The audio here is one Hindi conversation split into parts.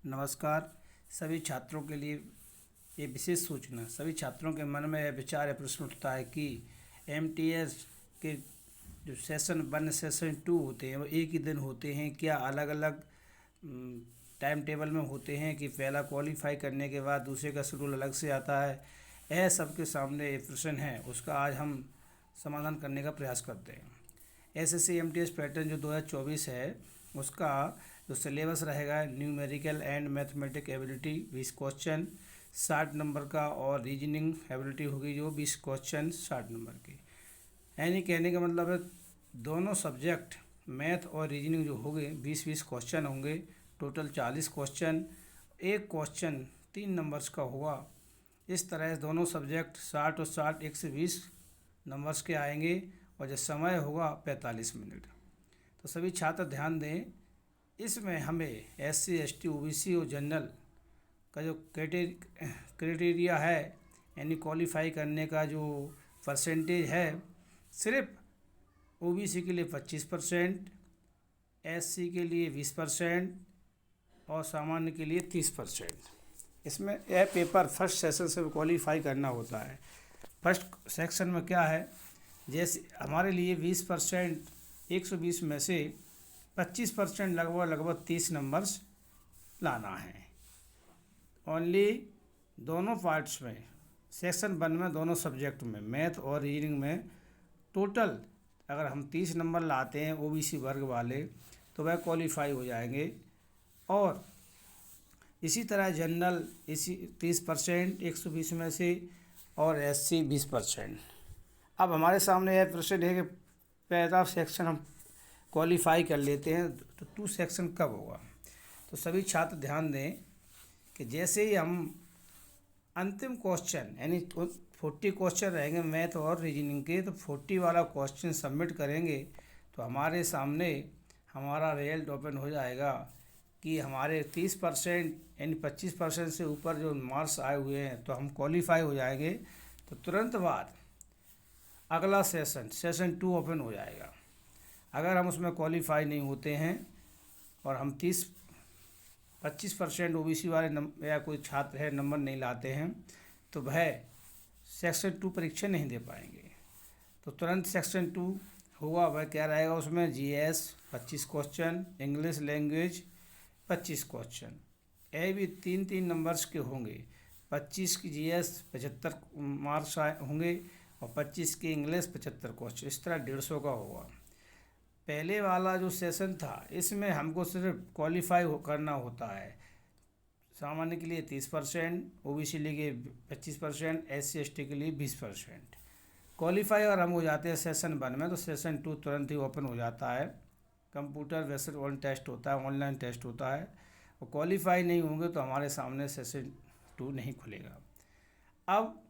नमस्कार। सभी छात्रों के लिए ये विशेष सूचना। सभी छात्रों के मन में यह विचार या प्रश्न उठता है कि एमटीएस के जो सेशन 1 सेशन 2 होते हैं वो एक ही दिन होते हैं, क्या अलग अलग टाइम टेबल में होते हैं, कि पहला क्वालिफाई करने के बाद दूसरे का शेड्यूल अलग से आता है। यह सबके सामने ये प्रश्न है, उसका आज हम समाधान करने का प्रयास करते हैं। एसएससी एमटीएस पैटर्न जो 2024 है उसका जो सिलेबस रहेगा, numerical and mathematic ability 20 question 60 number का, और रीजनिंग एबिलिटी होगी जो 20 क्वेश्चन 60 नंबर की। यानी कहने का मतलब है दोनों सब्जेक्ट मैथ और रीजनिंग जो होंगे 20-20 क्वेश्चन होंगे, टोटल 40 क्वेश्चन। एक क्वेश्चन 3 नंबर्स का होगा। इस तरह दोनों सब्जेक्ट 60 और 60 120 नंबर्स के आएंगे, और जो समय होगा 45 मिनट। तो सभी छात्र ध्यान दें, इसमें हमें एससी एसटी ओबीसी और जनरल का जो क्राइटेरिया है, यानी क्वालिफाई करने का जो परसेंटेज है, सिर्फ ओबीसी के लिए 25%, एससी के लिए 20% और सामान्य के लिए 30%। इसमें यह पेपर फर्स्ट सेशन से क्वालिफाई करना होता है। फर्स्ट सेक्शन में क्या है, जैसे हमारे लिए 20% 120 में से 25% लगभग 30 नंबर्स लाना है। ओनली दोनों पार्ट्स में, सेक्शन 1 में दोनों सब्जेक्ट में, मैथ और रीजनिंग में टोटल अगर हम 30 नंबर लाते हैं ओबीसी वर्ग वाले, तो वह क्वालिफाई हो जाएंगे। और इसी तरह जनरल इसी 30% 120 में से, और एससी 20%। अब हमारे सामने यह प्रश्न है कि पहला सेक्शन हम क्वालिफाई कर लेते हैं तो 2 सेक्शन कब होगा। तो सभी छात्र ध्यान दें कि जैसे ही हम अंतिम क्वेश्चन, यानी 40 क्वेश्चन रहेंगे मैथ और रीजनिंग के, तो 40 वाला क्वेश्चन सबमिट करेंगे तो हमारे सामने हमारा रिजल्ट ओपन हो जाएगा कि हमारे 30% यानी 25% से ऊपर जो मार्क्स आए हुए हैं तो हम क्वालिफाई हो जाएंगे। तो तुरंत बाद अगला सेशन 2 ओपन हो जाएगा। अगर हम उसमें क्वालिफाई नहीं होते हैं और हम 25% ओबीसी वाले या कोई छात्र है नंबर नहीं लाते हैं, तो वह सेक्शन 2 परीक्षा नहीं दे पाएंगे। तो तुरंत सेक्शन 2 होगा, वह क्या रहेगा, उसमें GS 25 question, English language 25 question, यह भी 3-3 नंबर्स के होंगे। 25 की जीएस 75 मार्क्स होंगे, और 25 की इंग्लिश 75 क्वेश्चन, इस तरह 150 का होगा। पहले वाला जो सेशन था इसमें हमको सिर्फ क्वालिफाई करना होता है। सामान्य के लिए 30%, ओबीसी के लिए 25%, एससी एसटी के लिए 20%। क्वालिफाई अगर हम हो जाते हैं सेशन 1 में, तो सेशन 2 तुरंत ही ओपन हो जाता है। कंप्यूटर बेस्ड ऑन टेस्ट होता है, ऑनलाइन टेस्ट होता है। और क्वालिफाई नहीं होंगे तो हमारे सामने सेशन 2 नहीं खुलेगा। अब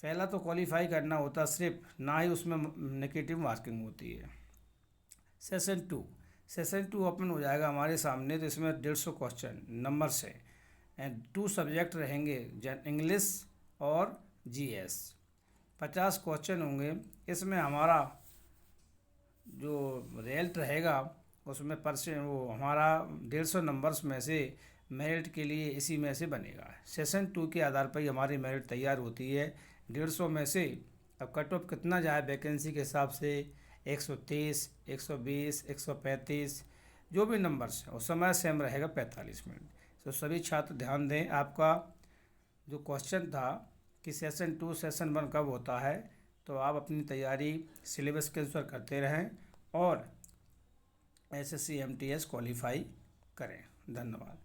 पहला तो क्वालिफाई करना होता सिर्फ, ना ही उसमें नेगेटिव मार्किंग होती है। सेशन 2 ओपन हो जाएगा हमारे सामने, तो इसमें 150 क्वेश्चन नंबर से, एंड 2 सब्जेक्ट रहेंगे, इंग्लिश और जीएस। 50 क्वेश्चन होंगे। इसमें हमारा जो रिजल्ट रहेगा उसमें वो हमारा 150 नंबर्स में से मेरिट के लिए इसी में से बनेगा। सेशन 2 के आधार पर ही हमारी मेरिट तैयार होती है 150 में से। अब कट ऑफ कितना जाए वैकेंसी के हिसाब से, 130, 120, 135, जो भी नंबर्स हैं, और समय सेम रहेगा 45 मिनट। तो सभी छात्र ध्यान दें, आपका जो क्वेश्चन था कि सेशन 2 सेशन 1 कब होता है, तो आप अपनी तैयारी सिलेबस के अनुसार करते रहें और एसएससी एमटीएस क्वालिफाई करें। धन्यवाद।